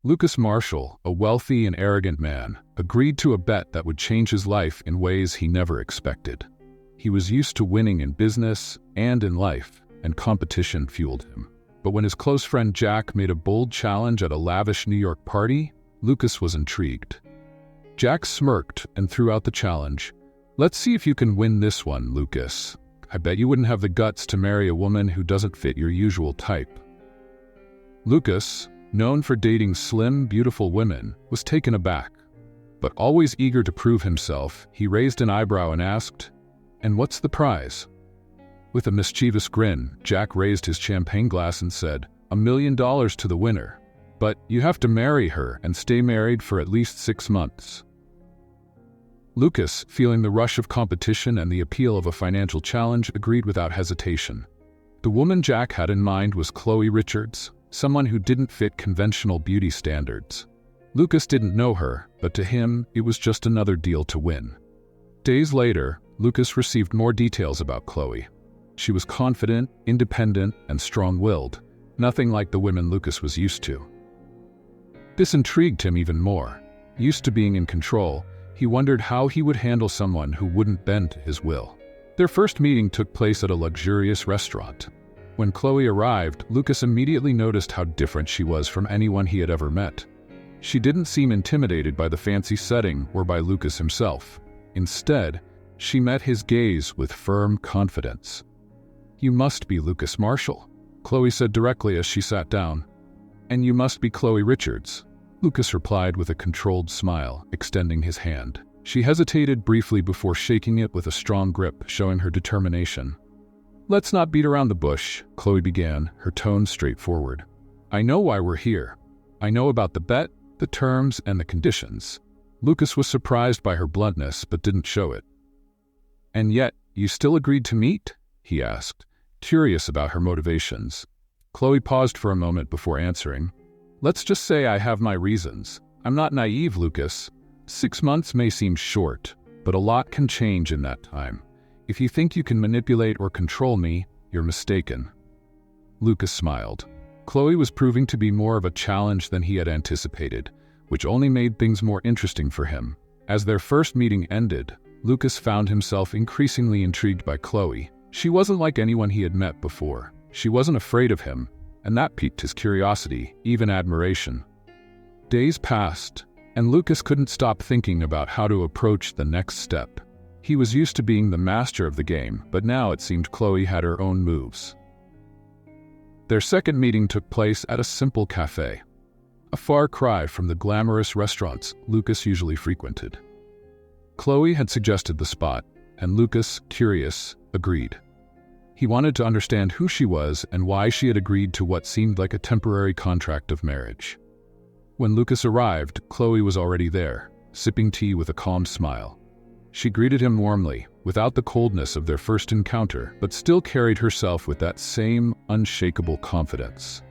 Lucas Marshall, a wealthy and arrogant man, agreed to a bet that would change his life in ways he never expected. He was used to winning in business and in life, and competition fueled him. But when his close friend Jack made a bold challenge at a lavish New York party, Lucas was intrigued. Jack smirked and threw out the challenge. "Let's see if you can win this one, Lucas. I bet you wouldn't have the guts to marry a woman who doesn't fit your usual type." Lucas, known for dating slim, beautiful women, was taken aback. But always eager to prove himself, he raised an eyebrow and asked, "And what's the prize?" With a mischievous grin, Jack raised his champagne glass and said, $1 million to the winner. But you have to marry her and stay married for at least 6 months. Lucas, feeling the rush of competition and the appeal of a financial challenge, agreed without hesitation. The woman Jack had in mind was Chloe Richards, someone who didn't fit conventional beauty standards. Lucas didn't know her, but to him, it was just another deal to win. Days later, Lucas received more details about Chloe. She was confident, independent, and strong-willed, nothing like the women Lucas was used to. This intrigued him even more. Used to being in control, he wondered how he would handle someone who wouldn't bend to his will. Their first meeting took place at a luxurious restaurant. When Chloe arrived, Lucas immediately noticed how different she was from anyone he had ever met. She didn't seem intimidated by the fancy setting or by Lucas himself. Instead, she met his gaze with firm confidence. "You must be Lucas Marshall," Chloe said directly as she sat down. "And you must be Chloe Richards," Lucas replied with a controlled smile, extending his hand. She hesitated briefly before shaking it with a strong grip, showing her determination. "Let's not beat around the bush," Chloe began, her tone straightforward. "I know why we're here. I know about the bet, the terms, and the conditions." Lucas was surprised by her bluntness, but didn't show it. "And yet, you still agreed to meet?" he asked, curious about her motivations. Chloe paused for a moment before answering. "Let's just say I have my reasons. I'm not naive, Lucas. 6 months may seem short, but a lot can change in that time. If you think you can manipulate or control me, you're mistaken." Lucas smiled. Chloe was proving to be more of a challenge than he had anticipated, which only made things more interesting for him. As their first meeting ended, Lucas found himself increasingly intrigued by Chloe. She wasn't like anyone he had met before. She wasn't afraid of him, and that piqued his curiosity, even admiration. Days passed, and Lucas couldn't stop thinking about how to approach the next step. He was used to being the master of the game, but now it seemed Chloe had her own moves. Their second meeting took place at a simple cafe, a far cry from the glamorous restaurants Lucas usually frequented. Chloe had suggested the spot, and Lucas, curious, agreed. He wanted to understand who she was and why she had agreed to what seemed like a temporary contract of marriage. When Lucas arrived, Chloe was already there, sipping tea with a calm smile. She greeted him warmly, without the coldness of their first encounter, but still carried herself with that same unshakable confidence.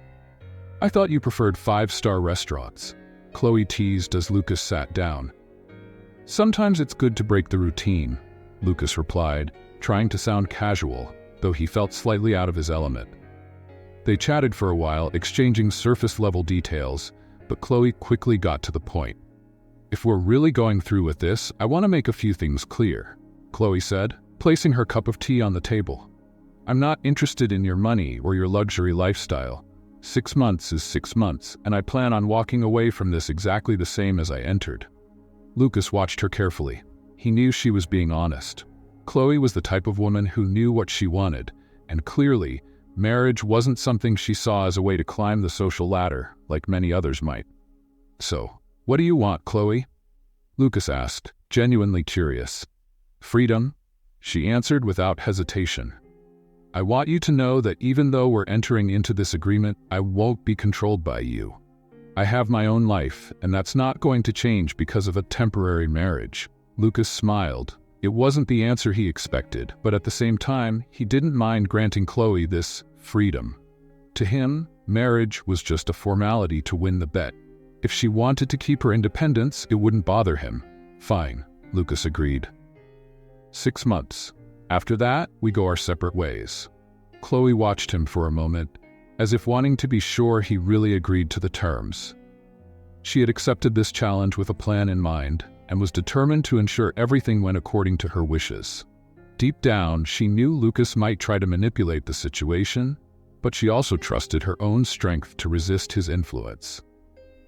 "I thought you preferred 5-star restaurants," Chloe teased as Lucas sat down. "Sometimes it's good to break the routine," Lucas replied, trying to sound casual, though he felt slightly out of his element. They chatted for a while, exchanging surface-level details, but Chloe quickly got to the point. "If we're really going through with this, I want to make a few things clear," Chloe said, placing her cup of tea on the table. "I'm not interested in your money or your luxury lifestyle. 6 months is 6 months, and I plan on walking away from this exactly the same as I entered." Lucas watched her carefully. He knew she was being honest. Chloe was the type of woman who knew what she wanted, and clearly, marriage wasn't something she saw as a way to climb the social ladder, like many others might. "So, what do you want, Chloe?" Lucas asked, genuinely curious. "Freedom," she answered without hesitation. "I want you to know that even though we're entering into this agreement, I won't be controlled by you. I have my own life, and that's not going to change because of a temporary marriage." Lucas smiled. It wasn't the answer he expected, but at the same time, he didn't mind granting Chloe this freedom. To him, marriage was just a formality to win the bet. If she wanted to keep her independence, it wouldn't bother him. "Fine," Lucas agreed. 6 months. After that, we go our separate ways. Chloe watched him for a moment, as if wanting to be sure he really agreed to the terms. She had accepted this challenge with a plan in mind and was determined to ensure everything went according to her wishes. Deep down, she knew Lucas might try to manipulate the situation, but she also trusted her own strength to resist his influence.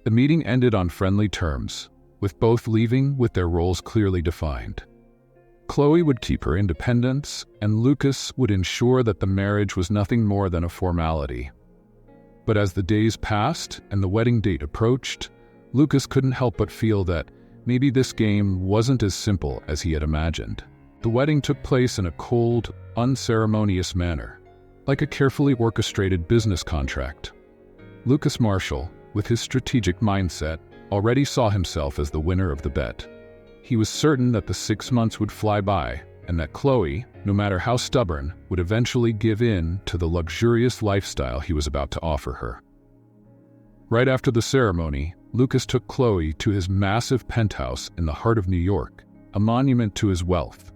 The meeting ended on friendly terms, with both leaving with their roles clearly defined. Chloe would keep her independence, and Lucas would ensure that the marriage was nothing more than a formality. But as the days passed and the wedding date approached, Lucas couldn't help but feel that maybe this game wasn't as simple as he had imagined. The wedding took place in a cold, unceremonious manner, like a carefully orchestrated business contract. Lucas Marshall, with his strategic mindset, already saw himself as the winner of the bet. He was certain that the 6 months would fly by, and that Chloe, no matter how stubborn, would eventually give in to the luxurious lifestyle he was about to offer her. Right after the ceremony, Lucas took Chloe to his massive penthouse in the heart of New York, a monument to his wealth.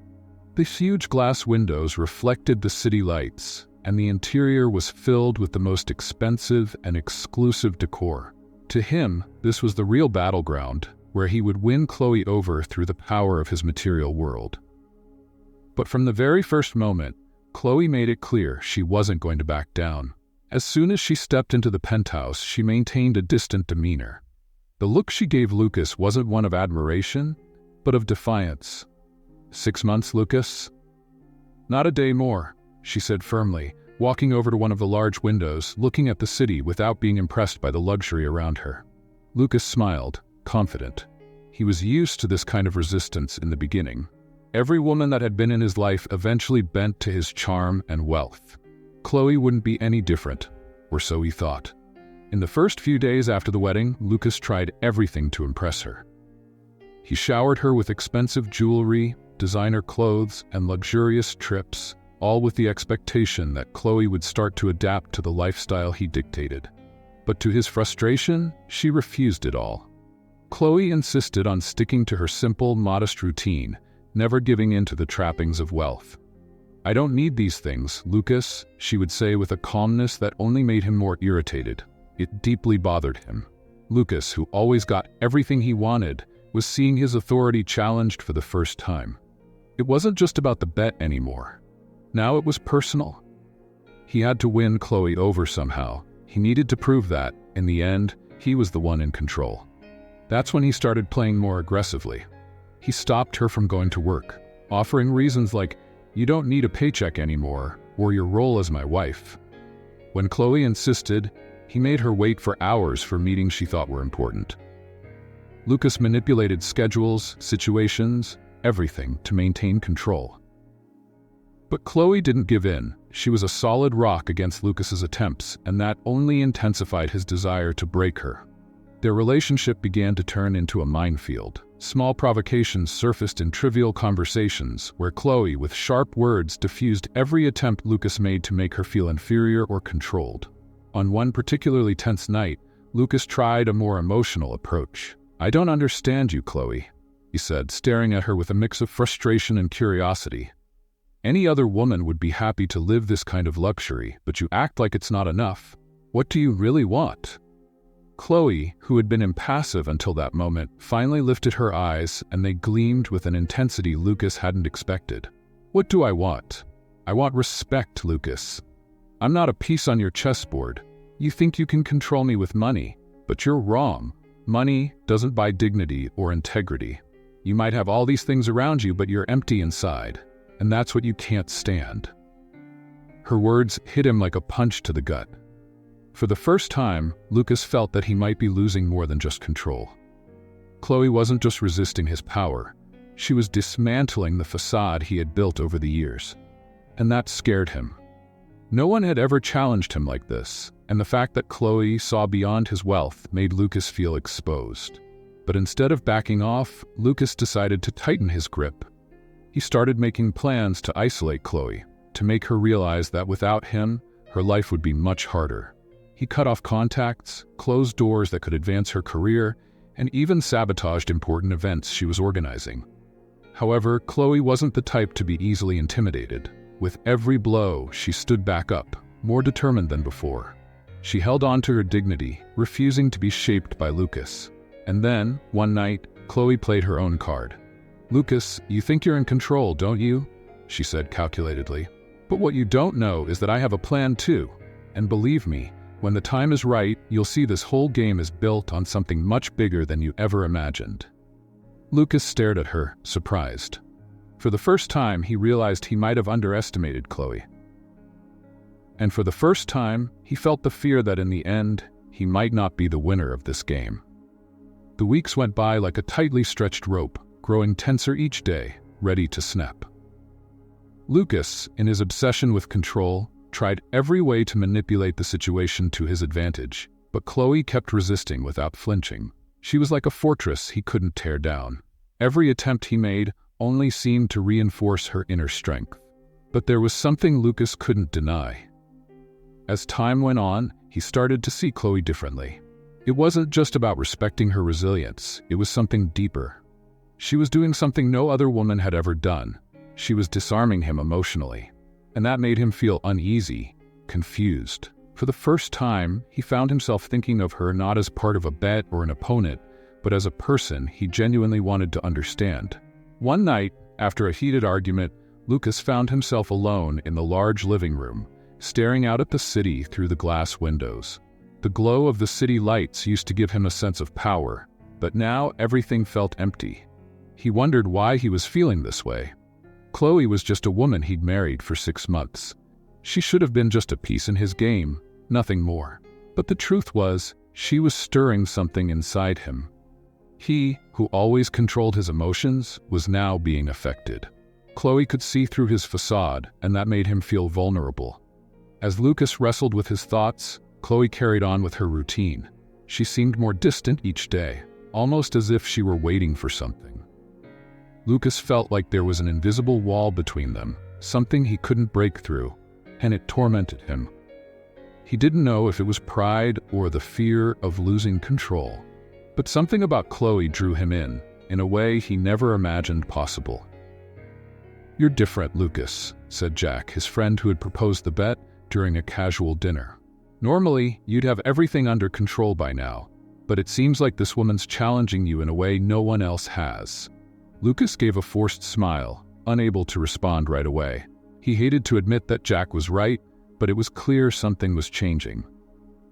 The huge glass windows reflected the city lights, and the interior was filled with the most expensive and exclusive decor. To him, this was the real battleground, where he would win Chloe over through the power of his material world. But from the very first moment, Chloe made it clear she wasn't going to back down. As soon as she stepped into the penthouse, she maintained a distant demeanor. The look she gave Lucas wasn't one of admiration, but of defiance. 6 months, Lucas? Not a day more, she said firmly, walking over to one of the large windows, looking at the city without being impressed by the luxury around her. Lucas smiled, confident. He was used to this kind of resistance in the beginning. Every woman that had been in his life eventually bent to his charm and wealth. Chloe wouldn't be any different, or so he thought. In the first few days after the wedding, Lucas tried everything to impress her. He showered her with expensive jewelry, designer clothes, and luxurious trips, all with the expectation that Chloe would start to adapt to the lifestyle he dictated. But to his frustration, she refused it all. Chloe insisted on sticking to her simple, modest routine, never giving in to the trappings of wealth. "I don't need these things, Lucas," she would say with a calmness that only made him more irritated. It deeply bothered him. Lucas, who always got everything he wanted, was seeing his authority challenged for the first time. It wasn't just about the bet anymore. Now it was personal. He had to win Chloe over somehow. He needed to prove that, in the end, he was the one in control. That's when he started playing more aggressively. He stopped her from going to work, offering reasons like, "You don't need a paycheck anymore," or "Your role as my wife." When Chloe insisted, he made her wait for hours for meetings she thought were important. Lucas manipulated schedules, situations, everything to maintain control. But Chloe didn't give in. She was a solid rock against Lucas's attempts, and that only intensified his desire to break her. Their relationship began to turn into a minefield. Small provocations surfaced in trivial conversations, where Chloe, with sharp words, diffused every attempt Lucas made to make her feel inferior or controlled. On one particularly tense night, Lucas tried a more emotional approach. "I don't understand you, Chloe," he said, staring at her with a mix of frustration and curiosity. "Any other woman would be happy to live this kind of luxury, but you act like it's not enough. What do you really want?" Chloe, who had been impassive until that moment, finally lifted her eyes, and they gleamed with an intensity Lucas hadn't expected. "What do I want? I want respect, Lucas. I'm not a piece on your chessboard. You think you can control me with money, but you're wrong. Money doesn't buy dignity or integrity. You might have all these things around you, but you're empty inside, and that's what you can't stand." Her words hit him like a punch to the gut. For the first time, Lucas felt that he might be losing more than just control. Chloe wasn't just resisting his power, she was dismantling the facade he had built over the years. And that scared him. No one had ever challenged him like this, and the fact that Chloe saw beyond his wealth made Lucas feel exposed. But instead of backing off, Lucas decided to tighten his grip. He started making plans to isolate Chloe, to make her realize that without him, her life would be much harder. He cut off contacts, closed doors that could advance her career, and even sabotaged important events she was organizing. However, Chloe wasn't the type to be easily intimidated. With every blow, she stood back up, more determined than before. She held on to her dignity, refusing to be shaped by Lucas. And then, one night, Chloe played her own card. "Lucas, you think you're in control, don't you?" she said calculatedly. "But what you don't know is that I have a plan too. And believe me, when the time is right, you'll see this whole game is built on something much bigger than you ever imagined." Lucas stared at her, surprised. For the first time, he realized he might have underestimated Chloe. And for the first time, he felt the fear that in the end, he might not be the winner of this game. The weeks went by like a tightly stretched rope, growing tenser each day, ready to snap. Lucas, in his obsession with control, tried every way to manipulate the situation to his advantage, but Chloe kept resisting without flinching. She was like a fortress he couldn't tear down. Every attempt he made only seemed to reinforce her inner strength. But there was something Lucas couldn't deny. As time went on, he started to see Chloe differently. It wasn't just about respecting her resilience, it was something deeper. She was doing something no other woman had ever done. She was disarming him emotionally. And that made him feel uneasy, confused. For the first time, he found himself thinking of her not as part of a bet or an opponent, but as a person he genuinely wanted to understand. One night, after a heated argument, Lucas found himself alone in the large living room, staring out at the city through the glass windows. The glow of the city lights used to give him a sense of power, but now everything felt empty. He wondered why he was feeling this way. Chloe was just a woman he'd married for 6 months. She should have been just a piece in his game, nothing more. But the truth was, she was stirring something inside him. He, who always controlled his emotions, was now being affected. Chloe could see through his facade, and that made him feel vulnerable. As Lucas wrestled with his thoughts, Chloe carried on with her routine. She seemed more distant each day, almost as if she were waiting for something. Lucas felt like there was an invisible wall between them, something he couldn't break through, and it tormented him. He didn't know if it was pride or the fear of losing control. But something about Chloe drew him in a way he never imagined possible. "You're different, Lucas," said Jack, his friend who had proposed the bet, during a casual dinner. "Normally, you'd have everything under control by now, but it seems like this woman's challenging you in a way no one else has." Lucas gave a forced smile, unable to respond right away. He hated to admit that Jack was right, but it was clear something was changing.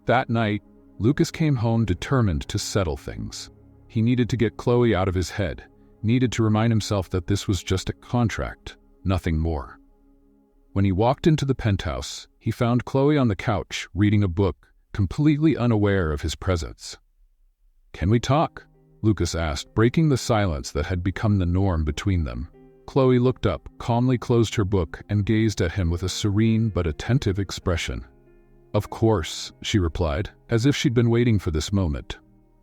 That night, Lucas came home determined to settle things. He needed to get Chloe out of his head, needed to remind himself that this was just a contract, nothing more. When he walked into the penthouse, he found Chloe on the couch, reading a book, completely unaware of his presence. "Can we talk?" Lucas asked, breaking the silence that had become the norm between them. Chloe looked up, calmly closed her book, and gazed at him with a serene but attentive expression. "Of course," she replied, as if she'd been waiting for this moment.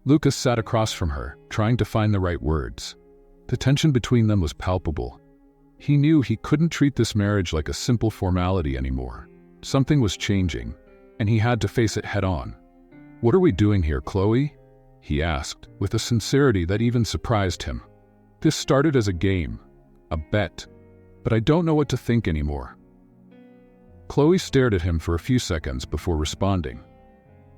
Lucas sat across from her, trying to find the right words. The tension between them was palpable. He knew he couldn't treat this marriage like a simple formality anymore. Something was changing, and he had to face it head-on. "What are we doing here, Chloe?" he asked, with a sincerity that even surprised him. "This started as a game, a bet, but I don't know what to think anymore." Chloe stared at him for a few seconds before responding.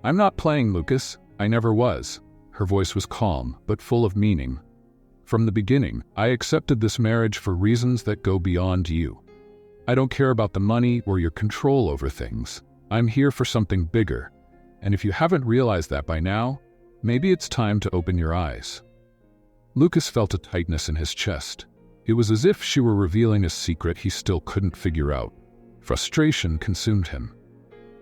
"I'm not playing, Lucas. I never was." Her voice was calm, but full of meaning. "From the beginning, I accepted this marriage for reasons that go beyond you. I don't care about the money or your control over things. I'm here for something bigger, and if you haven't realized that by now, maybe it's time to open your eyes." Lucas felt a tightness in his chest. It was as if she were revealing a secret he still couldn't figure out. Frustration consumed him.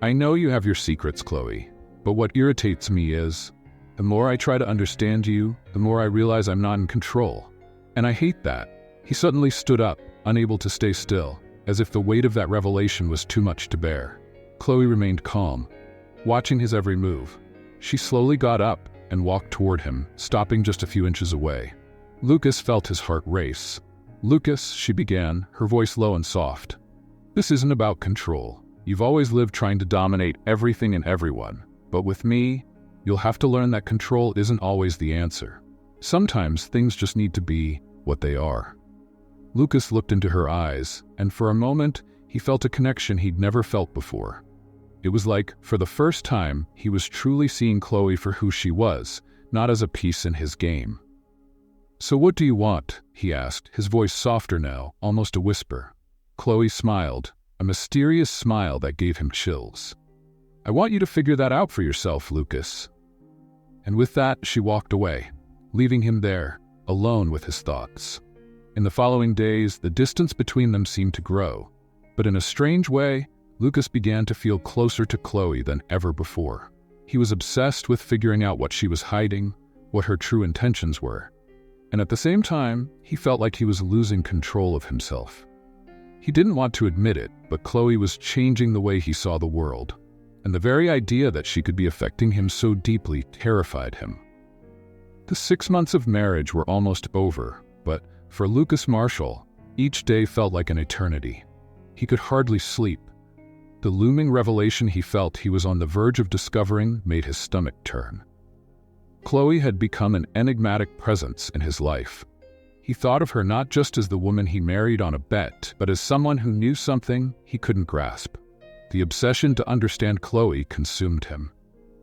"I know you have your secrets, Chloe, but what irritates me is, the more I try to understand you, the more I realize I'm not in control. And I hate that." He suddenly stood up, unable to stay still, as if the weight of that revelation was too much to bear. Chloe remained calm, watching his every move. She slowly got up and walked toward him, stopping just a few inches away. Lucas felt his heart race. "Lucas," she began, her voice low and soft. "This isn't about control. You've always lived trying to dominate everything and everyone. But with me, you'll have to learn that control isn't always the answer. Sometimes things just need to be what they are." Lucas looked into her eyes, and for a moment, he felt a connection he'd never felt before. It was like, for the first time, he was truly seeing Chloe for who she was, not as a piece in his game. "So what do you want?" he asked, his voice softer now, almost a whisper. Chloe smiled, a mysterious smile that gave him chills. "I want you to figure that out for yourself, Lucas." And with that, she walked away, leaving him there, alone with his thoughts. In the following days, the distance between them seemed to grow, but in a strange way, Lucas began to feel closer to Chloe than ever before. He was obsessed with figuring out what she was hiding, what her true intentions were, and at the same time, he felt like he was losing control of himself. He didn't want to admit it, but Chloe was changing the way he saw the world, and the very idea that she could be affecting him so deeply terrified him. The 6 months of marriage were almost over, but for Lucas Marshall, each day felt like an eternity. He could hardly sleep. The looming revelation he felt he was on the verge of discovering made his stomach turn. Chloe had become an enigmatic presence in his life. He thought of her not just as the woman he married on a bet, but as someone who knew something he couldn't grasp. The obsession to understand Chloe consumed him.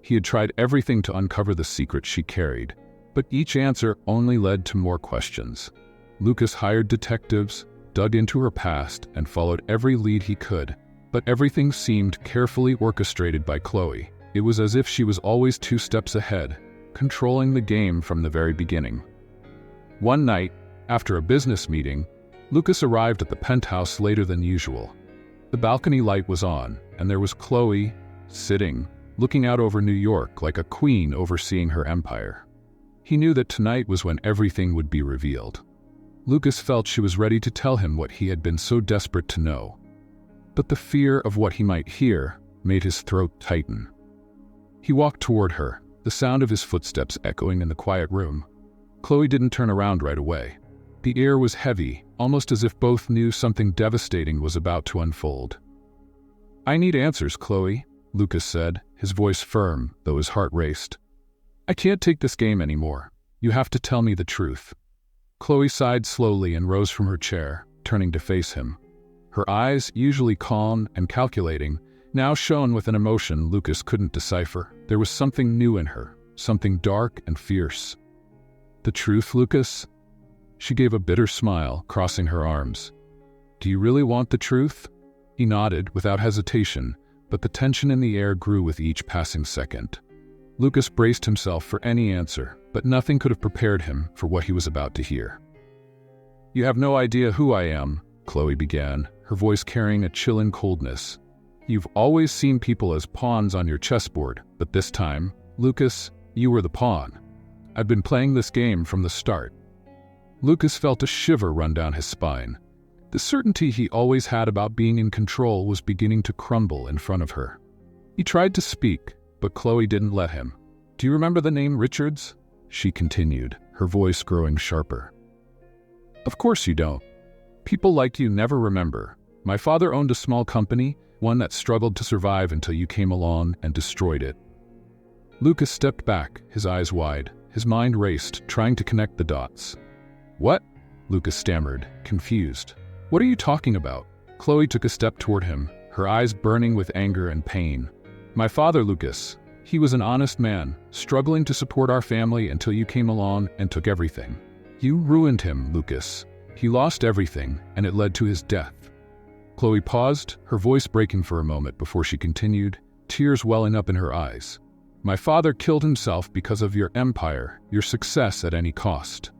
He had tried everything to uncover the secret she carried, but each answer only led to more questions. Lucas hired detectives, dug into her past, and followed every lead he could, but everything seemed carefully orchestrated by Chloe. It was as if she was always 2 steps ahead, controlling the game from the very beginning. One night, after a business meeting, Lucas arrived at the penthouse later than usual. The balcony light was on, and there was Chloe, sitting, looking out over New York like a queen overseeing her empire. He knew that tonight was when everything would be revealed. Lucas felt she was ready to tell him what he had been so desperate to know. But the fear of what he might hear made his throat tighten. He walked toward her, the sound of his footsteps echoing in the quiet room. Chloe didn't turn around right away. The air was heavy, almost as if both knew something devastating was about to unfold. "I need answers, Chloe," Lucas said, his voice firm, though his heart raced. "I can't take this game anymore. You have to tell me the truth." Chloe sighed slowly and rose from her chair, turning to face him. Her eyes, usually calm and calculating, now shone with an emotion Lucas couldn't decipher. There was something new in her, something dark and fierce. "The truth, Lucas?" She gave a bitter smile, crossing her arms. "Do you really want the truth?" He nodded without hesitation, but the tension in the air grew with each passing second. Lucas braced himself for any answer, but nothing could have prepared him for what he was about to hear. "You have no idea who I am," Chloe began, her voice carrying a chilling coldness. "You've always seen people as pawns on your chessboard, but this time, Lucas, you were the pawn. I've been playing this game from the start." Lucas felt a shiver run down his spine. The certainty he always had about being in control was beginning to crumble in front of her. He tried to speak, but Chloe didn't let him. "Do you remember the name Richards?" she continued, her voice growing sharper. "Of course you don't. People like you never remember. My father owned a small company, one that struggled to survive until you came along and destroyed it." Lucas stepped back, his eyes wide. His mind raced, trying to connect the dots. "What?" Lucas stammered, confused. "What are you talking about?" Chloe took a step toward him, her eyes burning with anger and pain. "My father, Lucas. He was an honest man, struggling to support our family until you came along and took everything. You ruined him, Lucas. He lost everything, and it led to his death." Chloe paused, her voice breaking for a moment before she continued, tears welling up in her eyes. "My father killed himself because of your empire, your success at any cost."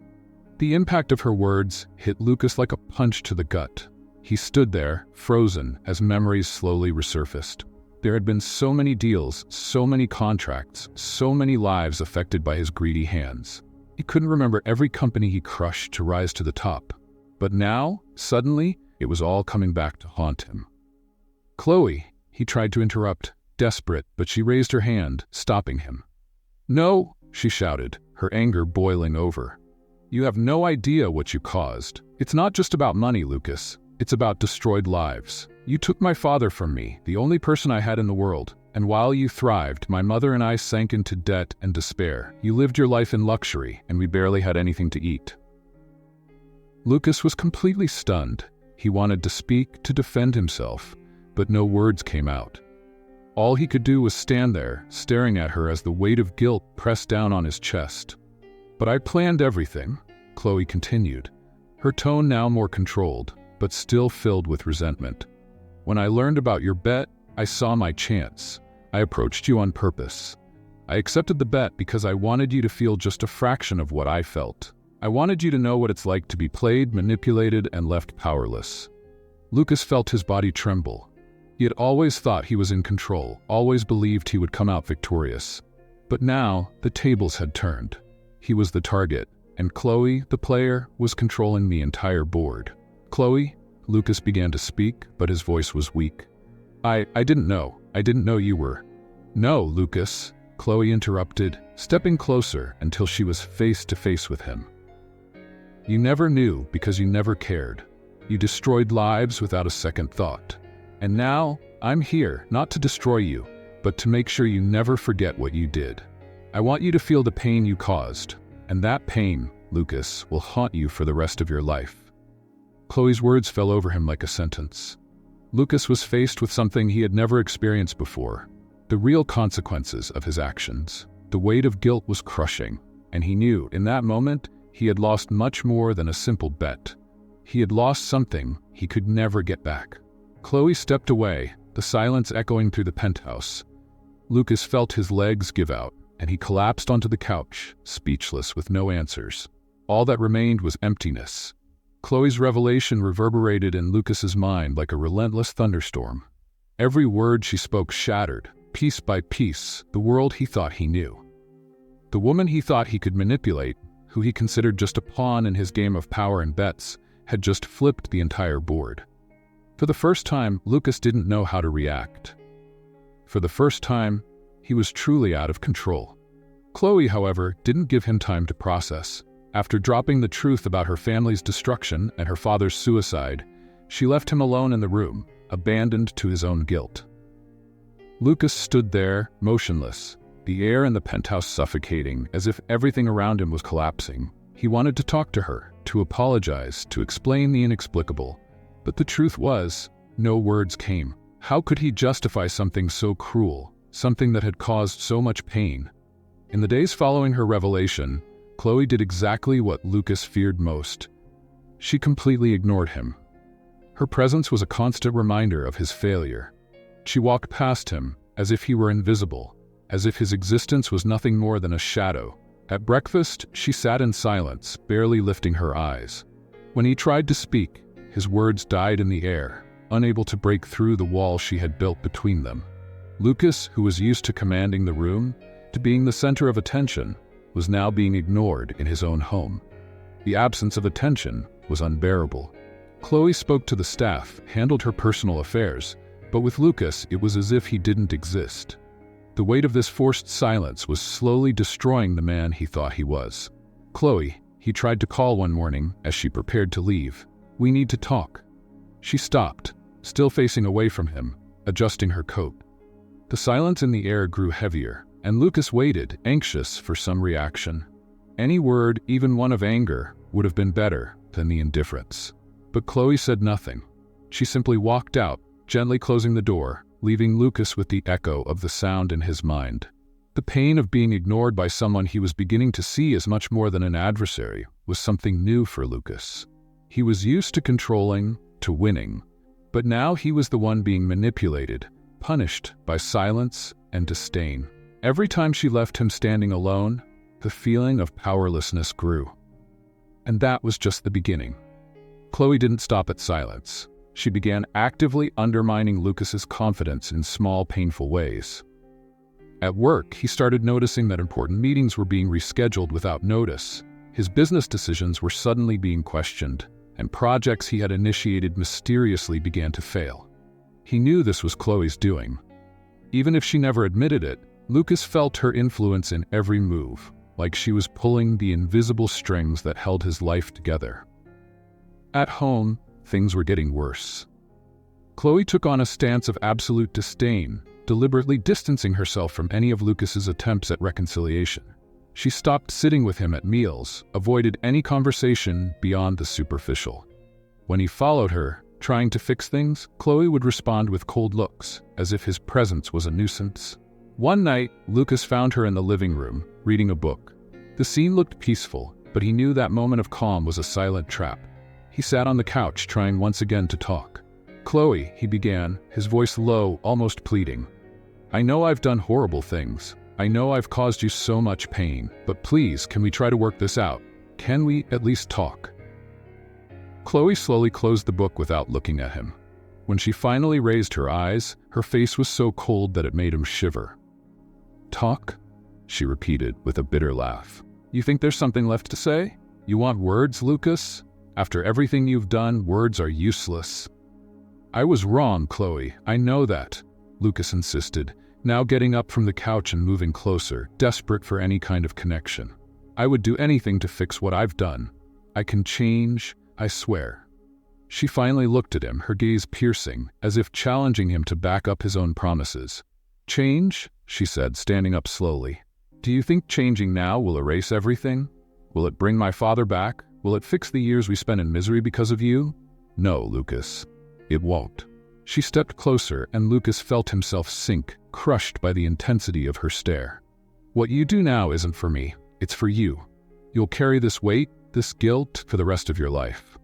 The impact of her words hit Lucas like a punch to the gut. He stood there, frozen, as memories slowly resurfaced. There had been so many deals, so many contracts, so many lives affected by his greedy hands. He couldn't remember every company he crushed to rise to the top. But now, suddenly, it was all coming back to haunt him. "Chloe," he tried to interrupt, desperate, but she raised her hand, stopping him. "No," she shouted, her anger boiling over. "You have no idea what you caused. It's not just about money, Lucas. It's about destroyed lives. You took my father from me, the only person I had in the world, and while you thrived, my mother and I sank into debt and despair. You lived your life in luxury, and we barely had anything to eat." Lucas was completely stunned. He wanted to speak, to defend himself, but no words came out. All he could do was stand there, staring at her as the weight of guilt pressed down on his chest. "But I planned everything," Chloe continued, her tone now more controlled, but still filled with resentment. "When I learned about your bet, I saw my chance. I approached you on purpose. I accepted the bet because I wanted you to feel just a fraction of what I felt. I wanted you to know what it's like to be played, manipulated, and left powerless." Lucas felt his body tremble. He had always thought he was in control, always believed he would come out victorious. But now, the tables had turned. He was the target, and Chloe, the player, was controlling the entire board. "Chloe," Lucas began to speak, but his voice was weak. I didn't know. I didn't know you were." "No, Lucas," Chloe interrupted, stepping closer until she was face to face with him. "You never knew because you never cared. You destroyed lives without a second thought. And now, I'm here, not to destroy you, but to make sure you never forget what you did. I want you to feel the pain you caused, and that pain, Lucas, will haunt you for the rest of your life." Chloe's words fell over him like a sentence. Lucas was faced with something he had never experienced before, the real consequences of his actions. The weight of guilt was crushing, and he knew, in that moment, he had lost much more than a simple bet. He had lost something he could never get back. Chloe stepped away, the silence echoing through the penthouse. Lucas felt his legs give out, and he collapsed onto the couch, speechless with no answers. All that remained was emptiness. Chloe's revelation reverberated in Lucas's mind like a relentless thunderstorm. Every word she spoke shattered, piece by piece, the world he thought he knew. The woman he thought he could manipulate, who he considered just a pawn in his game of power and bets, had just flipped the entire board. For the first time, Lucas didn't know how to react. For the first time, he was truly out of control. Chloe, however, didn't give him time to process. After dropping the truth about her family's destruction and her father's suicide, she left him alone in the room, abandoned to his own guilt. Lucas stood there, motionless, the air in the penthouse suffocating, as if everything around him was collapsing. He wanted to talk to her, to apologize, to explain the inexplicable. But the truth was, no words came. How could he justify something so cruel, something that had caused so much pain? In the days following her revelation, Chloe did exactly what Lucas feared most. She completely ignored him. Her presence was a constant reminder of his failure. She walked past him, as if he were invisible, as if his existence was nothing more than a shadow. At breakfast, she sat in silence, barely lifting her eyes. When he tried to speak, his words died in the air, unable to break through the wall she had built between them. Lucas, who was used to commanding the room, to being the center of attention, was now being ignored in his own home. The absence of attention was unbearable. Chloe spoke to the staff, handled her personal affairs, but with Lucas it was as if he didn't exist. The weight of this forced silence was slowly destroying the man he thought he was. "Chloe," he tried to call one morning as she prepared to leave. "We need to talk." She stopped, still facing away from him, adjusting her coat. The silence in the air grew heavier, and Lucas waited, anxious for some reaction. Any word, even one of anger, would have been better than the indifference. But Chloe said nothing. She simply walked out, gently closing the door, leaving Lucas with the echo of the sound in his mind. The pain of being ignored by someone he was beginning to see as much more than an adversary was something new for Lucas. He was used to controlling, to winning, but now he was the one being manipulated, punished by silence and disdain. Every time she left him standing alone, the feeling of powerlessness grew. And that was just the beginning. Chloe didn't stop at silence. She began actively undermining Lucas's confidence in small, painful ways. At work, he started noticing that important meetings were being rescheduled without notice. His business decisions were suddenly being questioned, and projects he had initiated mysteriously began to fail. He knew this was Chloe's doing. Even if she never admitted it, Lucas felt her influence in every move, like she was pulling the invisible strings that held his life together. At home, things were getting worse. Chloe took on a stance of absolute disdain, deliberately distancing herself from any of Lucas's attempts at reconciliation. She stopped sitting with him at meals, avoided any conversation beyond the superficial. When he followed her, Trying to fix things, Chloe would respond with cold looks, as if his presence was a nuisance. One night, Lucas found her in the living room, reading a book. The scene looked peaceful, but he knew that moment of calm was a silent trap. He sat on the couch, trying once again to talk. "Chloe," he began, his voice low, almost pleading. "I know I've done horrible things. I know I've caused you so much pain, but please, can we try to work this out? Can we at least talk?" Chloe slowly closed the book without looking at him. When she finally raised her eyes, her face was so cold that it made him shiver. "Talk?" she repeated with a bitter laugh. "You think there's something left to say? You want words, Lucas? After everything you've done, words are useless." "I was wrong, Chloe, I know that," Lucas insisted, now getting up from the couch and moving closer, desperate for any kind of connection. "I would do anything to fix what I've done. I can change, I swear." She finally looked at him, her gaze piercing, as if challenging him to back up his own promises. "Change?" she said, standing up slowly. "Do you think changing now will erase everything? Will it bring my father back? Will it fix the years we spent in misery because of you? No, Lucas, it won't." She stepped closer, and Lucas felt himself sink, crushed by the intensity of her stare. "What you do now isn't for me, it's for you. You'll carry this weight, this guilt, for the rest of your life."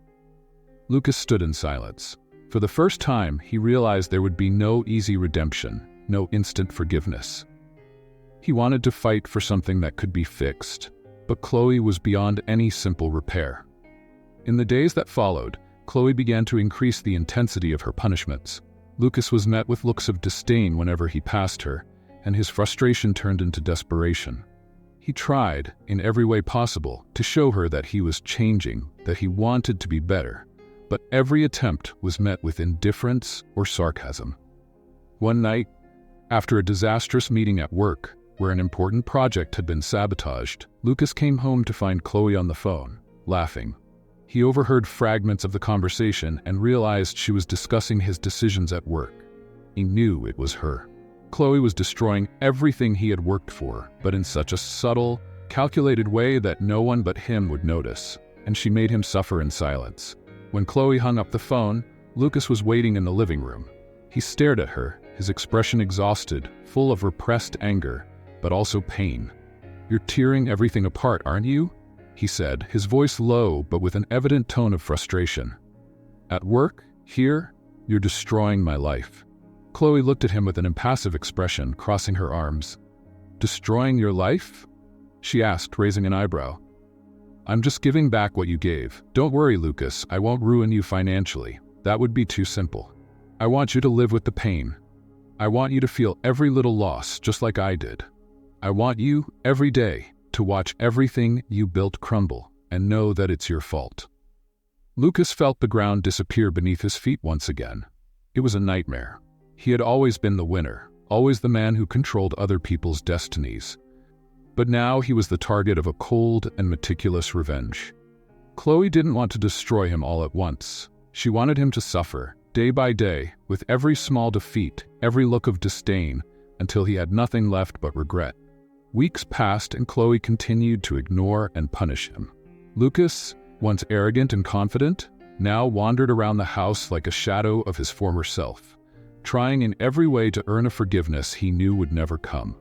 Lucas stood in silence. For the first time, he realized there would be no easy redemption, no instant forgiveness. He wanted to fight for something that could be fixed, but Chloe was beyond any simple repair. In the days that followed, Chloe began to increase the intensity of her punishments. Lucas was met with looks of disdain whenever he passed her, and his frustration turned into desperation. He tried, in every way possible, to show her that he was changing, that he wanted to be better, but every attempt was met with indifference or sarcasm. One night, after a disastrous meeting at work, where an important project had been sabotaged, Lucas came home to find Chloe on the phone, laughing. He overheard fragments of the conversation and realized she was discussing his decisions at work. He knew it was her. Chloe was destroying everything he had worked for, but in such a subtle, calculated way that no one but him would notice, and she made him suffer in silence. When Chloe hung up the phone, Lucas was waiting in the living room. He stared at her, his expression exhausted, full of repressed anger, but also pain. "You're tearing everything apart, aren't you?" he said, his voice low but with an evident tone of frustration. "At work? Here? You're destroying my life." Chloe looked at him with an impassive expression, crossing her arms. "Destroying your life?" she asked, raising an eyebrow. "I'm just giving back what you gave. Don't worry, Lucas, I won't ruin you financially. That would be too simple. I want you to live with the pain. I want you to feel every little loss, just like I did. I want you, every day, to watch everything you built crumble and know that it's your fault." Lucas felt the ground disappear beneath his feet once again. It was a nightmare. He had always been the winner, always the man who controlled other people's destinies. But now he was the target of a cold and meticulous revenge. Chloe didn't want to destroy him all at once. She wanted him to suffer, day by day, with every small defeat, every look of disdain, until he had nothing left but regret. Weeks passed and Chloe continued to ignore and punish him. Lucas, once arrogant and confident, now wandered around the house like a shadow of his former self, trying in every way to earn a forgiveness he knew would never come.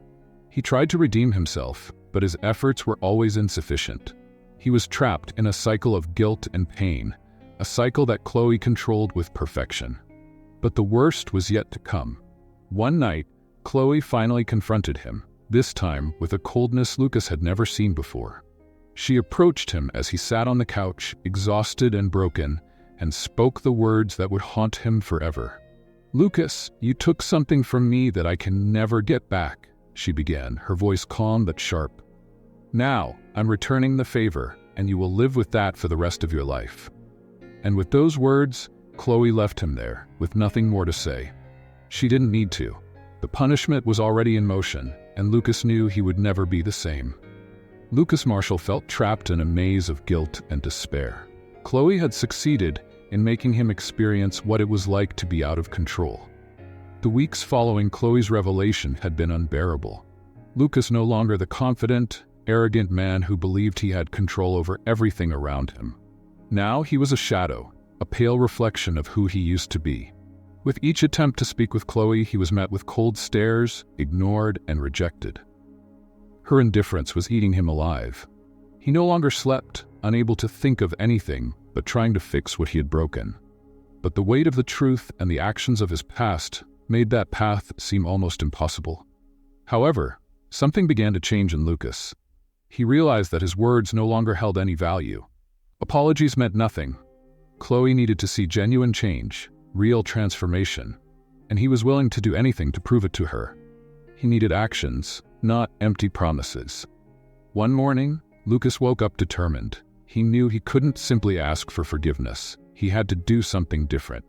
He tried to redeem himself, but his efforts were always insufficient. He was trapped in a cycle of guilt and pain, a cycle that Chloe controlled with perfection. But the worst was yet to come. One night, Chloe finally confronted him, this time with a coldness Lucas had never seen before. She approached him as he sat on the couch, exhausted and broken, and spoke the words that would haunt him forever. "Lucas, you took something from me that I can never get back," she began, her voice calm but sharp. "Now, I'm returning the favor, and you will live with that for the rest of your life." And with those words, Chloe left him there, with nothing more to say. She didn't need to. The punishment was already in motion, and Lucas knew he would never be the same. Lucas Marshall felt trapped in a maze of guilt and despair. Chloe had succeeded in making him experience what it was like to be out of control. The weeks following Chloe's revelation had been unbearable. Lucas no longer the confident, arrogant man who believed he had control over everything around him. Now he was a shadow, a pale reflection of who he used to be. With each attempt to speak with Chloe, he was met with cold stares, ignored, and rejected. Her indifference was eating him alive. He no longer slept, unable to think of anything but trying to fix what he had broken. But the weight of the truth and the actions of his past made that path seem almost impossible. However, something began to change in Lucas. He realized that his words no longer held any value. Apologies meant nothing. Chloe needed to see genuine change, real transformation, and he was willing to do anything to prove it to her. He needed actions, not empty promises. One morning, Lucas woke up determined. He knew he couldn't simply ask for forgiveness. He had to do something different.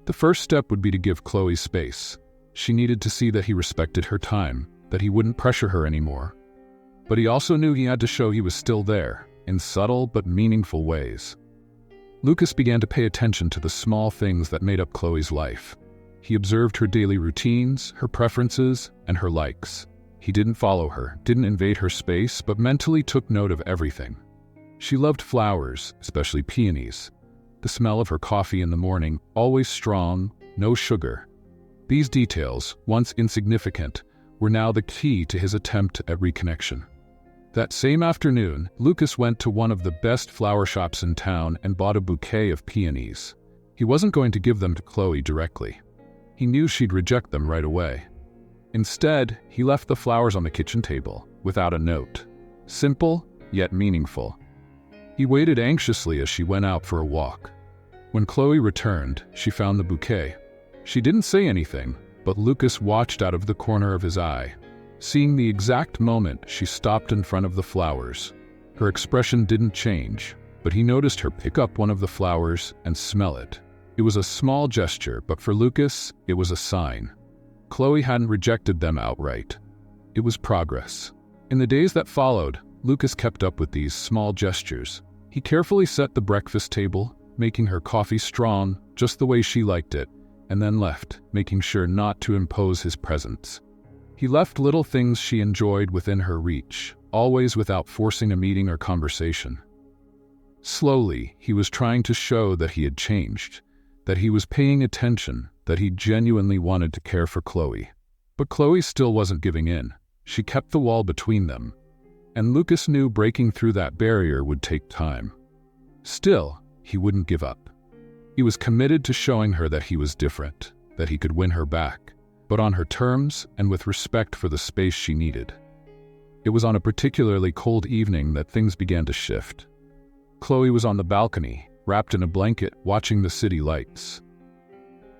The first step would be to give Chloe space. She needed to see that he respected her time, that he wouldn't pressure her anymore. But he also knew he had to show he was still there, in subtle but meaningful ways. Lucas began to pay attention to the small things that made up Chloe's life. He observed her daily routines, her preferences, and her likes. He didn't follow her, didn't invade her space, but mentally took note of everything. She loved flowers, especially peonies. The smell of her coffee in the morning, always strong, no sugar. These details, once insignificant, were now the key to his attempt at reconnection. That same afternoon, Lucas went to one of the best flower shops in town and bought a bouquet of peonies. He wasn't going to give them to Chloe directly. He knew she'd reject them right away. Instead, he left the flowers on the kitchen table, without a note. Simple, yet meaningful. He waited anxiously as she went out for a walk. When Chloe returned, she found the bouquet. She didn't say anything, but Lucas watched out of the corner of his eye. Seeing the exact moment she stopped in front of the flowers. Her expression didn't change, but he noticed her pick up one of the flowers and smell it. It was a small gesture, but for Lucas, it was a sign. Chloe hadn't rejected them outright. It was progress. In the days that followed, Lucas kept up with these small gestures. He carefully set the breakfast table, making her coffee strong, just the way she liked it, and then left, making sure not to impose his presence. He left little things she enjoyed within her reach, always without forcing a meeting or conversation. Slowly, he was trying to show that he had changed, that he was paying attention, that he genuinely wanted to care for Chloe. But Chloe still wasn't giving in. She kept the wall between them, and Lucas knew breaking through that barrier would take time. Still, he wouldn't give up. He was committed to showing her that he was different, that he could win her back, but on her terms and with respect for the space she needed. It was on a particularly cold evening that things began to shift. Chloe was on the balcony, wrapped in a blanket, watching the city lights.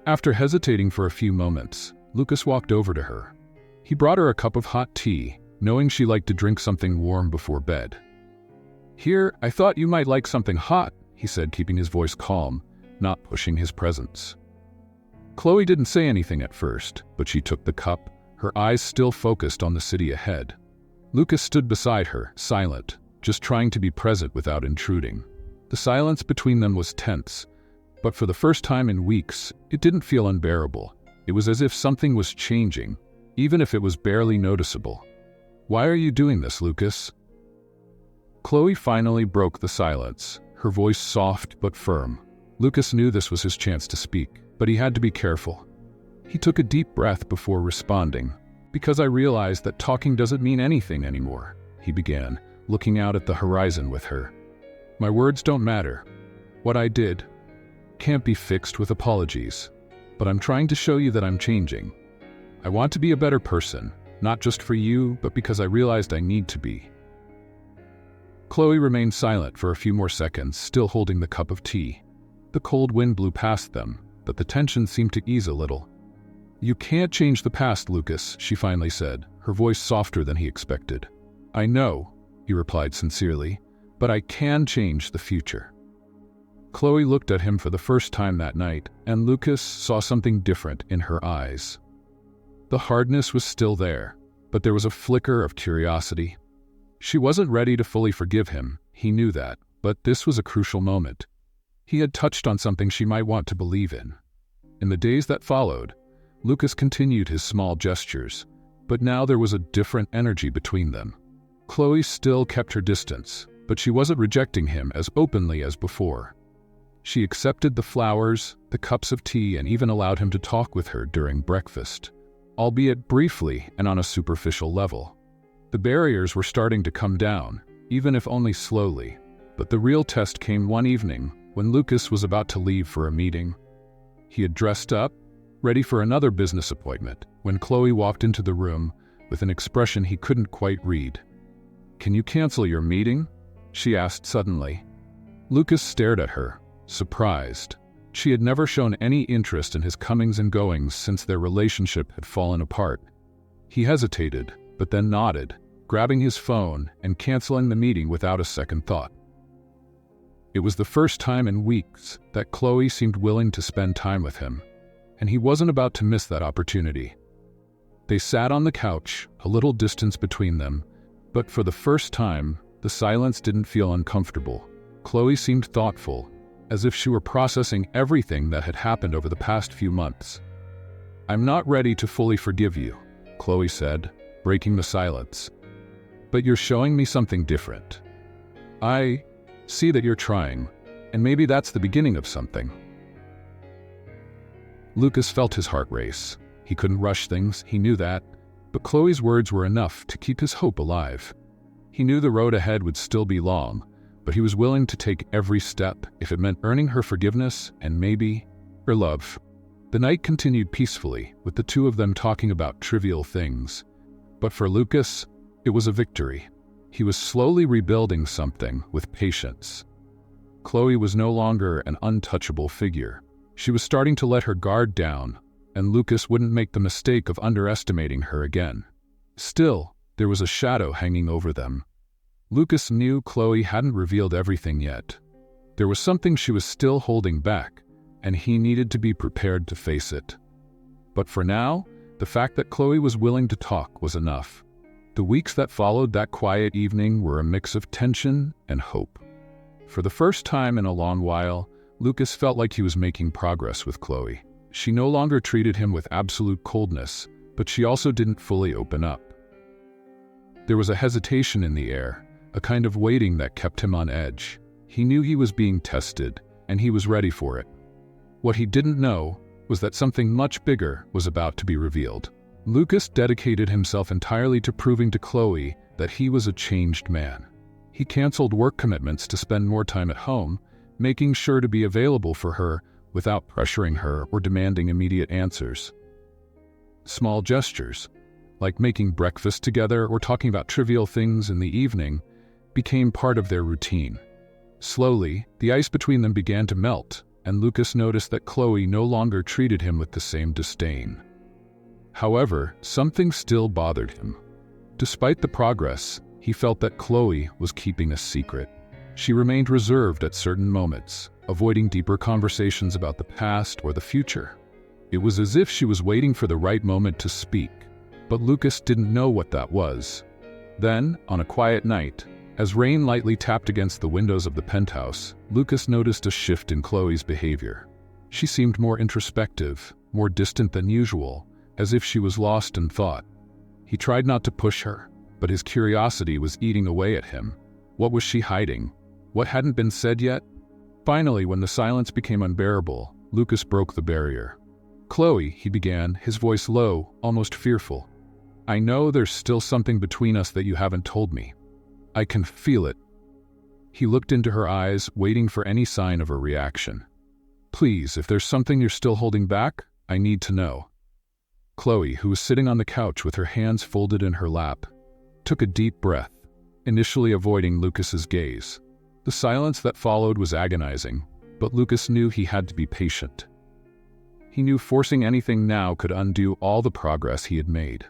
After hesitating for a few moments, Lucas walked over to her. He brought her a cup of hot tea, knowing she liked to drink something warm before bed. "Here, I thought you might like something hot," he said, keeping his voice calm, not pushing his presence. Chloe didn't say anything at first, but she took the cup, her eyes still focused on the city ahead. Lucas stood beside her, silent, just trying to be present without intruding. The silence between them was tense, but for the first time in weeks, it didn't feel unbearable. It was as if something was changing, even if it was barely noticeable. "Why are you doing this, Lucas?" Chloe finally broke the silence, her voice soft but firm. Lucas knew this was his chance to speak, but he had to be careful. He took a deep breath before responding. "Because I realized that talking doesn't mean anything anymore," he began, looking out at the horizon with her. "My words don't matter. What I did can't be fixed with apologies, but I'm trying to show you that I'm changing. I want to be a better person, not just for you, but because I realized I need to be." Chloe remained silent for a few more seconds, still holding the cup of tea. The cold wind blew past them, but the tension seemed to ease a little. "You can't change the past, Lucas," she finally said, her voice softer than he expected. "I know," he replied sincerely, "but I can change the future." Chloe looked at him for the first time that night, and Lucas saw something different in her eyes. The hardness was still there, but there was a flicker of curiosity. She wasn't ready to fully forgive him, he knew that, but this was a crucial moment. He had touched on something she might want to believe in. In the days that followed, Lucas continued his small gestures, but now there was a different energy between them. Chloe still kept her distance, but she wasn't rejecting him as openly as before. She accepted the flowers, the cups of tea, and even allowed him to talk with her during breakfast, albeit briefly and on a superficial level. The barriers were starting to come down, even if only slowly, but the real test came one evening when Lucas was about to leave for a meeting. He had dressed up, ready for another business appointment, when Chloe walked into the room with an expression he couldn't quite read. "Can you cancel your meeting?" she asked suddenly. Lucas stared at her, surprised. She had never shown any interest in his comings and goings since their relationship had fallen apart. He hesitated, but then nodded, grabbing his phone and canceling the meeting without a second thought. It was the first time in weeks that Chloe seemed willing to spend time with him, and he wasn't about to miss that opportunity. They sat on the couch, a little distance between them, but for the first time, the silence didn't feel uncomfortable. Chloe seemed thoughtful, as if she were processing everything that had happened over the past few months. "I'm not ready to fully forgive you," Chloe said, breaking the silence. "But you're showing me something different. I see that you're trying, and maybe that's the beginning of something." Lucas felt his heart race. He couldn't rush things, he knew that, but Chloe's words were enough to keep his hope alive. He knew the road ahead would still be long, but he was willing to take every step if it meant earning her forgiveness and maybe her love. The night continued peacefully, with the two of them talking about trivial things. But for Lucas, it was a victory. He was slowly rebuilding something with patience. Chloe was no longer an untouchable figure. She was starting to let her guard down, and Lucas wouldn't make the mistake of underestimating her again. Still, there was a shadow hanging over them. Lucas knew Chloe hadn't revealed everything yet. There was something she was still holding back, and he needed to be prepared to face it. But for now, the fact that Chloe was willing to talk was enough. The weeks that followed that quiet evening were a mix of tension and hope. For the first time in a long while, Lucas felt like he was making progress with Chloe. She no longer treated him with absolute coldness, but she also didn't fully open up. There was a hesitation in the air, a kind of waiting that kept him on edge. He knew he was being tested, and he was ready for it. What he didn't know was that something much bigger was about to be revealed. Lucas dedicated himself entirely to proving to Chloe that he was a changed man. He canceled work commitments to spend more time at home, making sure to be available for her without pressuring her or demanding immediate answers. Small gestures, like making breakfast together or talking about trivial things in the evening, became part of their routine. Slowly, the ice between them began to melt, and Lucas noticed that Chloe no longer treated him with the same disdain. However, something still bothered him. Despite the progress, he felt that Chloe was keeping a secret. She remained reserved at certain moments, avoiding deeper conversations about the past or the future. It was as if she was waiting for the right moment to speak, but Lucas didn't know what that was. Then, on a quiet night, as rain lightly tapped against the windows of the penthouse, Lucas noticed a shift in Chloe's behavior. She seemed more introspective, more distant than usual, as if she was lost in thought. He tried not to push her, but his curiosity was eating away at him. What was she hiding? What hadn't been said yet? Finally, when the silence became unbearable, Lucas broke the barrier. "Chloe," he began, his voice low, almost fearful. "I know there's still something between us that you haven't told me. I can feel it." He looked into her eyes, waiting for any sign of a reaction. "Please, if there's something you're still holding back, I need to know." Chloe, who was sitting on the couch with her hands folded in her lap, took a deep breath, initially avoiding Lucas's gaze. The silence that followed was agonizing, but Lucas knew he had to be patient. He knew forcing anything now could undo all the progress he had made.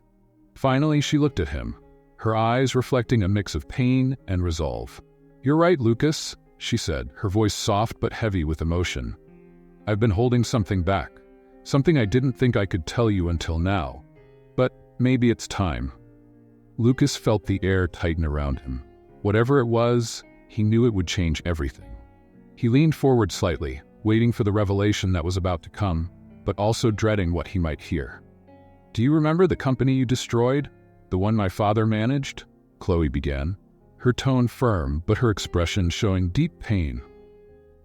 Finally, she looked at him, her eyes reflecting a mix of pain and resolve. "You're right, Lucas," she said, her voice soft but heavy with emotion. "I've been holding something back. Something I didn't think I could tell you until now. But maybe it's time." Lucas felt the air tighten around him. Whatever it was, he knew it would change everything. He leaned forward slightly, waiting for the revelation that was about to come, but also dreading what he might hear. "Do you remember the company you destroyed? The one my father managed?" Chloe began, her tone firm but her expression showing deep pain.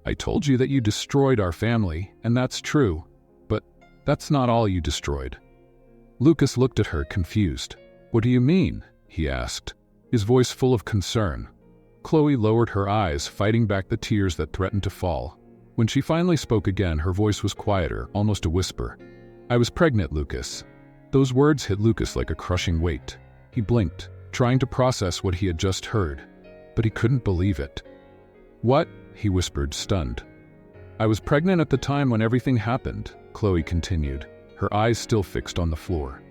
I told you that you destroyed our family, and that's true. But that's not all you destroyed." Lucas looked at her, confused. "What do you mean?" he asked, his voice full of concern. Chloe lowered her eyes, fighting back the tears that threatened to fall. When she finally spoke again, her voice was quieter, almost a whisper. "I was pregnant, Lucas." Those words hit Lucas like a crushing weight. He blinked, trying to process what he had just heard, but he couldn't believe it. "What?" he whispered, stunned. "I was pregnant at the time when everything happened," Chloe continued, her eyes still fixed on the floor.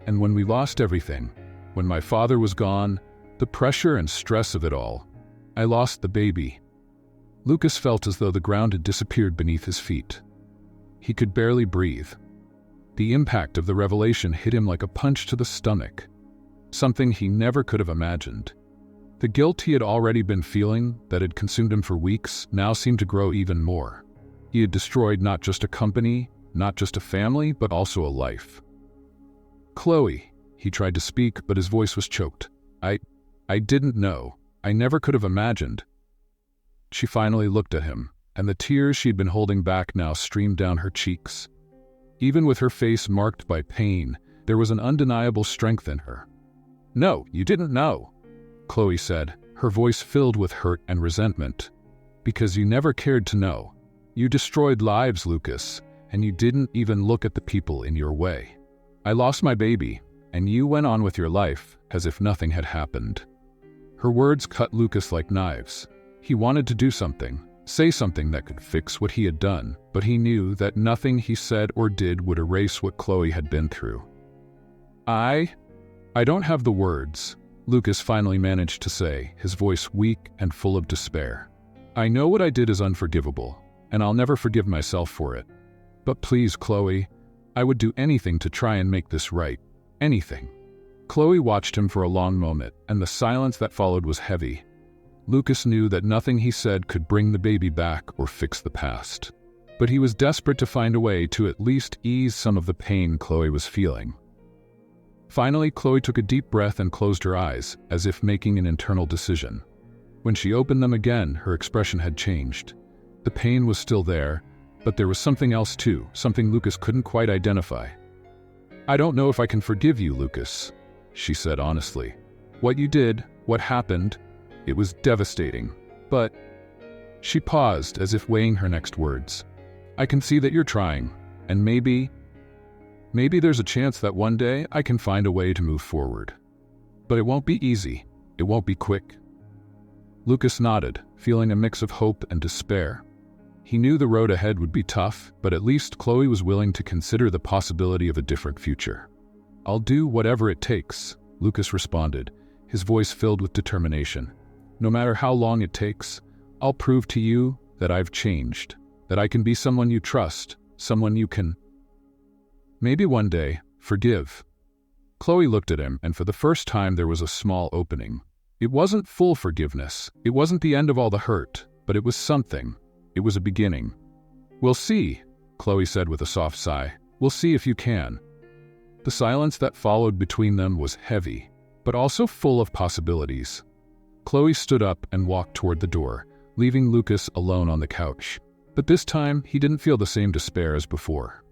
"And when we lost everything, when my father was gone, the pressure and stress of it all, I lost the baby." Lucas felt as though the ground had disappeared beneath his feet. He could barely breathe. The impact of the revelation hit him like a punch to the stomach, something he never could have imagined. The guilt he had already been feeling, that had consumed him for weeks, now seemed to grow even more. He had destroyed not just a company, not just a family, but also a life. "Chloe," he tried to speak, but his voice was choked. I didn't know. I never could have imagined." She finally looked at him, and the tears she'd been holding back now streamed down her cheeks. Even with her face marked by pain, there was an undeniable strength in her. "No, you didn't know," Chloe said, her voice filled with hurt and resentment. "Because you never cared to know. You destroyed lives, Lucas, and you didn't even look at the people in your way. I lost my baby, and you went on with your life as if nothing had happened." Her words cut Lucas like knives. He wanted to do something, say something that could fix what he had done, but he knew that nothing he said or did would erase what Chloe had been through. I don't have the words," Lucas finally managed to say, his voice weak and full of despair. "I know what I did is unforgivable, and I'll never forgive myself for it. But please, Chloe, I would do anything to try and make this right. Anything." Chloe watched him for a long moment, and the silence that followed was heavy. Lucas knew that nothing he said could bring the baby back or fix the past. But he was desperate to find a way to at least ease some of the pain Chloe was feeling. Finally, Chloe took a deep breath and closed her eyes, as if making an internal decision. When she opened them again, her expression had changed. The pain was still there, but there was something else too, something Lucas couldn't quite identify. "I don't know if I can forgive you, Lucas," she said honestly. "What you did, what happened, it was devastating. But..." She paused, as if weighing her next words. "I can see that you're trying, and maybe there's a chance that one day I can find a way to move forward. But it won't be easy. It won't be quick." Lucas nodded, feeling a mix of hope and despair. He knew the road ahead would be tough, but at least Chloe was willing to consider the possibility of a different future. "I'll do whatever it takes," Lucas responded, his voice filled with determination. "No matter how long it takes, I'll prove to you that I've changed, that I can be someone you trust, someone you can, maybe one day, forgive." Chloe looked at him, and for the first time there was a small opening. It wasn't full forgiveness, it wasn't the end of all the hurt, but it was something. It was a beginning. "We'll see," Chloe said with a soft sigh. "We'll see if you can." The silence that followed between them was heavy, but also full of possibilities. Chloe stood up and walked toward the door, leaving Lucas alone on the couch. But this time, he didn't feel the same despair as before.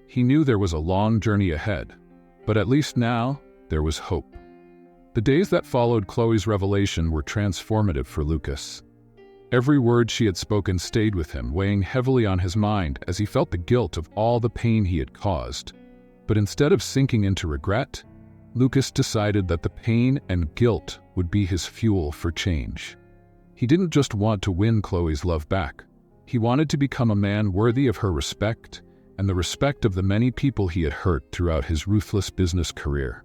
He knew there was a long journey ahead, but at least now, there was hope. The days that followed Chloe's revelation were transformative for Lucas. Every word she had spoken stayed with him, weighing heavily on his mind as he felt the guilt of all the pain he had caused. But instead of sinking into regret, Lucas decided that the pain and guilt would be his fuel for change. He didn't just want to win Chloe's love back. He wanted to become a man worthy of her respect and the respect of the many people he had hurt throughout his ruthless business career.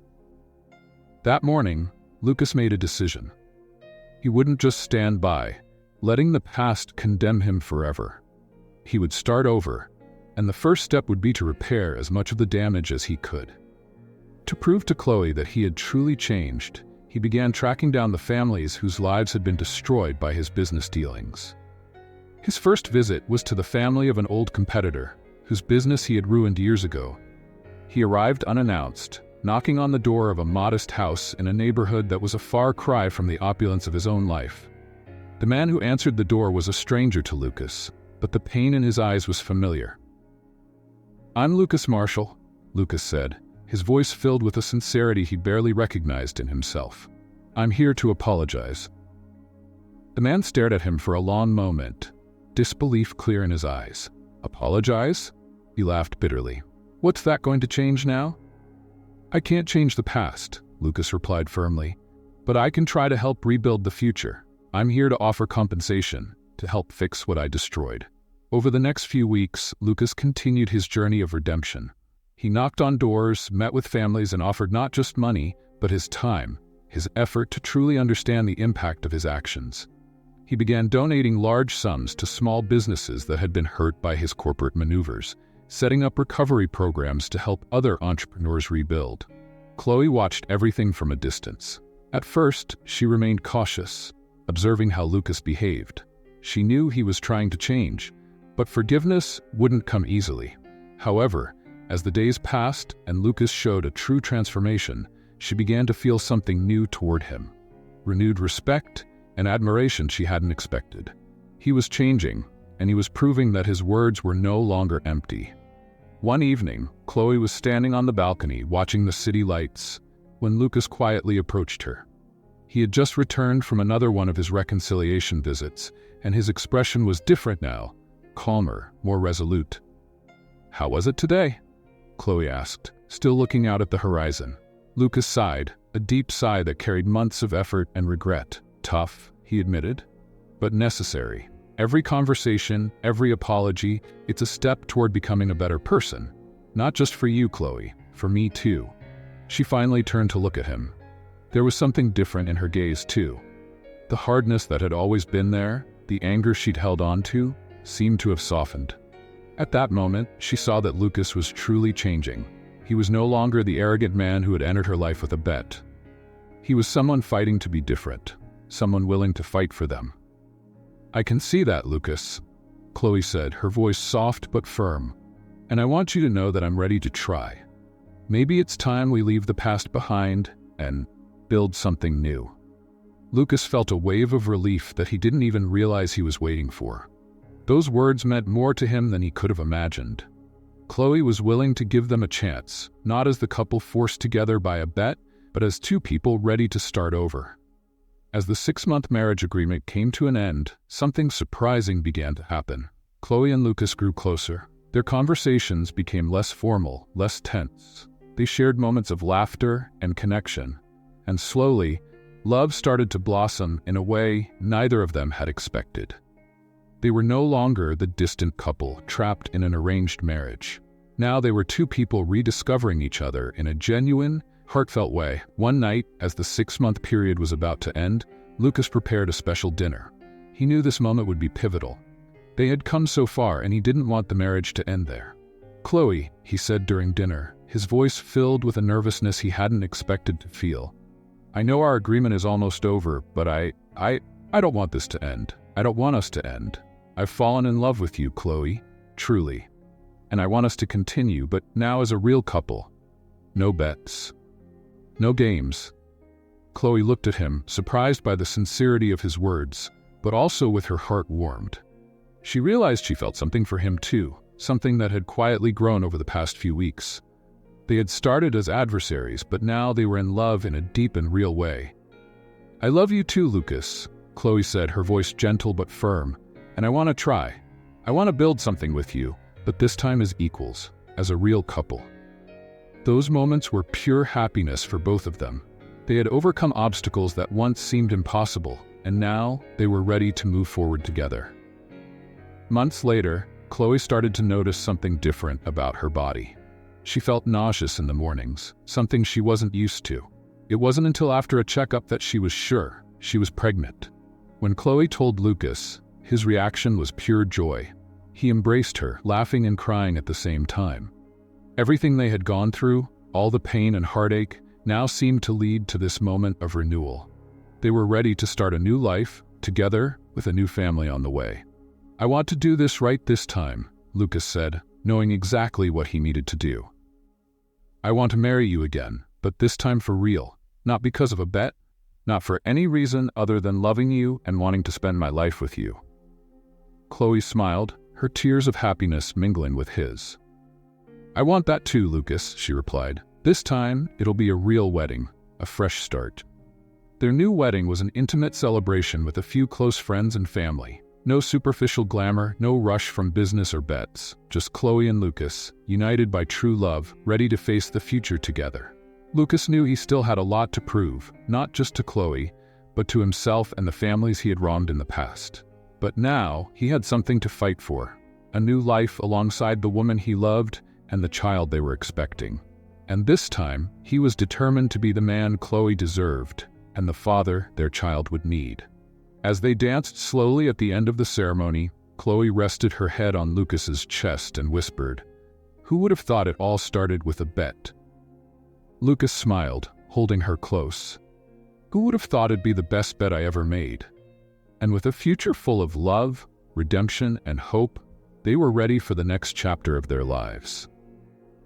That morning, Lucas made a decision. He wouldn't just stand by, letting the past condemn him forever. He would start over, and the first step would be to repair as much of the damage as he could. To prove to Chloe that he had truly changed, he began tracking down the families whose lives had been destroyed by his business dealings. His first visit was to the family of an old competitor, whose business he had ruined years ago. He arrived unannounced, knocking on the door of a modest house in a neighborhood that was a far cry from the opulence of his own life. The man who answered the door was a stranger to Lucas, but the pain in his eyes was familiar. "I'm Lucas Marshall," Lucas said, his voice filled with a sincerity he barely recognized in himself. "I'm here to apologize." The man stared at him for a long moment, disbelief clear in his eyes. "Apologize?" He laughed bitterly. "What's that going to change now?" "I can't change the past," Lucas replied firmly, "but I can try to help rebuild the future. I'm here to offer compensation, to help fix what I destroyed." Over the next few weeks, Lucas continued his journey of redemption. He knocked on doors, met with families, and offered not just money, but his time, his effort to truly understand the impact of his actions. He began donating large sums to small businesses that had been hurt by his corporate maneuvers, setting up recovery programs to help other entrepreneurs rebuild. Chloe watched everything from a distance. At first, she remained cautious, observing how Lucas behaved. She knew he was trying to change, but forgiveness wouldn't come easily. However, as the days passed and Lucas showed a true transformation, she began to feel something new toward him. Renewed respect and admiration she hadn't expected. He was changing, and he was proving that his words were no longer empty. One evening, Chloe was standing on the balcony watching the city lights when Lucas quietly approached her. He had just returned from another one of his reconciliation visits, and his expression was different now, calmer, more resolute. "How was it today?" Chloe asked, still looking out at the horizon. Lucas sighed, a deep sigh that carried months of effort and regret. "Tough," he admitted, "but necessary. Every conversation, every apology, it's a step toward becoming a better person. Not just for you, Chloe, for me too." She finally turned to look at him. There was something different in her gaze too. The hardness that had always been there, the anger she'd held on to, seemed to have softened. At that moment, she saw that Lucas was truly changing. He was no longer the arrogant man who had entered her life with a bet. He was someone fighting to be different, someone willing to fight for them. "I can see that, Lucas," Chloe said, her voice soft but firm. "And I want you to know that I'm ready to try. Maybe it's time we leave the past behind and build something new." Lucas felt a wave of relief that he didn't even realize he was waiting for. Those words meant more to him than he could have imagined. Chloe was willing to give them a chance, not as the couple forced together by a bet, but as two people ready to start over. As the 6-month marriage agreement came to an end, something surprising began to happen. Chloe and Lucas grew closer. Their conversations became less formal, less tense. They shared moments of laughter and connection. And slowly, love started to blossom in a way neither of them had expected. They were no longer the distant couple trapped in an arranged marriage. Now they were two people rediscovering each other in a genuine, heartfelt way. One night, as the 6-month period was about to end, Lucas prepared a special dinner. He knew this moment would be pivotal. They had come so far, and he didn't want the marriage to end there. "Chloe," he said during dinner, his voice filled with a nervousness he hadn't expected to feel. "I know our agreement is almost over, but I don't want this to end. I don't want us to end. I've fallen in love with you, Chloe, truly. And I want us to continue, but now as a real couple. No bets. No games." Chloe looked at him, surprised by the sincerity of his words, but also with her heart warmed. She realized she felt something for him too, something that had quietly grown over the past few weeks. They had started as adversaries, but now they were in love in a deep and real way. "I love you too, Lucas," Chloe said, her voice gentle but firm. "And I want to try. I want to build something with you, but this time as equals, as a real couple." Those moments were pure happiness for both of them. They had overcome obstacles that once seemed impossible, and now they were ready to move forward together. Months later, Chloe started to notice something different about her body. She felt nauseous in the mornings, something she wasn't used to. It wasn't until after a checkup that she was sure she was pregnant. When Chloe told Lucas, his reaction was pure joy. He embraced her, laughing and crying at the same time. Everything they had gone through, all the pain and heartache, now seemed to lead to this moment of renewal. They were ready to start a new life, together, with a new family on the way. "I want to do this right this time," Lucas said, knowing exactly what he needed to do. "I want to marry you again, but this time for real, not because of a bet, not for any reason other than loving you and wanting to spend my life with you." Chloe smiled, her tears of happiness mingling with his. "I want that too, Lucas," she replied. "This time, it'll be a real wedding, a fresh start." Their new wedding was an intimate celebration with a few close friends and family. No superficial glamour, no rush from business or bets. Just Chloe and Lucas, united by true love, ready to face the future together. Lucas knew he still had a lot to prove, not just to Chloe, but to himself and the families he had wronged in the past. But now, he had something to fight for. A new life alongside the woman he loved and the child they were expecting. And this time, he was determined to be the man Chloe deserved, and the father their child would need. As they danced slowly at the end of the ceremony, Chloe rested her head on Lucas's chest and whispered, "Who would have thought it all started with a bet?" Lucas smiled, holding her close. "Who would have thought it'd be the best bet I ever made?" And with a future full of love, redemption, and hope, they were ready for the next chapter of their lives.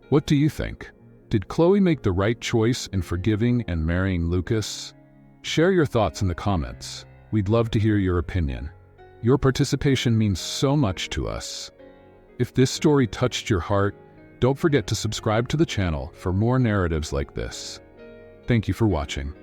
What do you think? Did Chloe make the right choice in forgiving and marrying Lucas? Share your thoughts in the comments. We'd love to hear your opinion. Your participation means so much to us. If this story touched your heart, don't forget to subscribe to the channel for more narratives like this. Thank you for watching.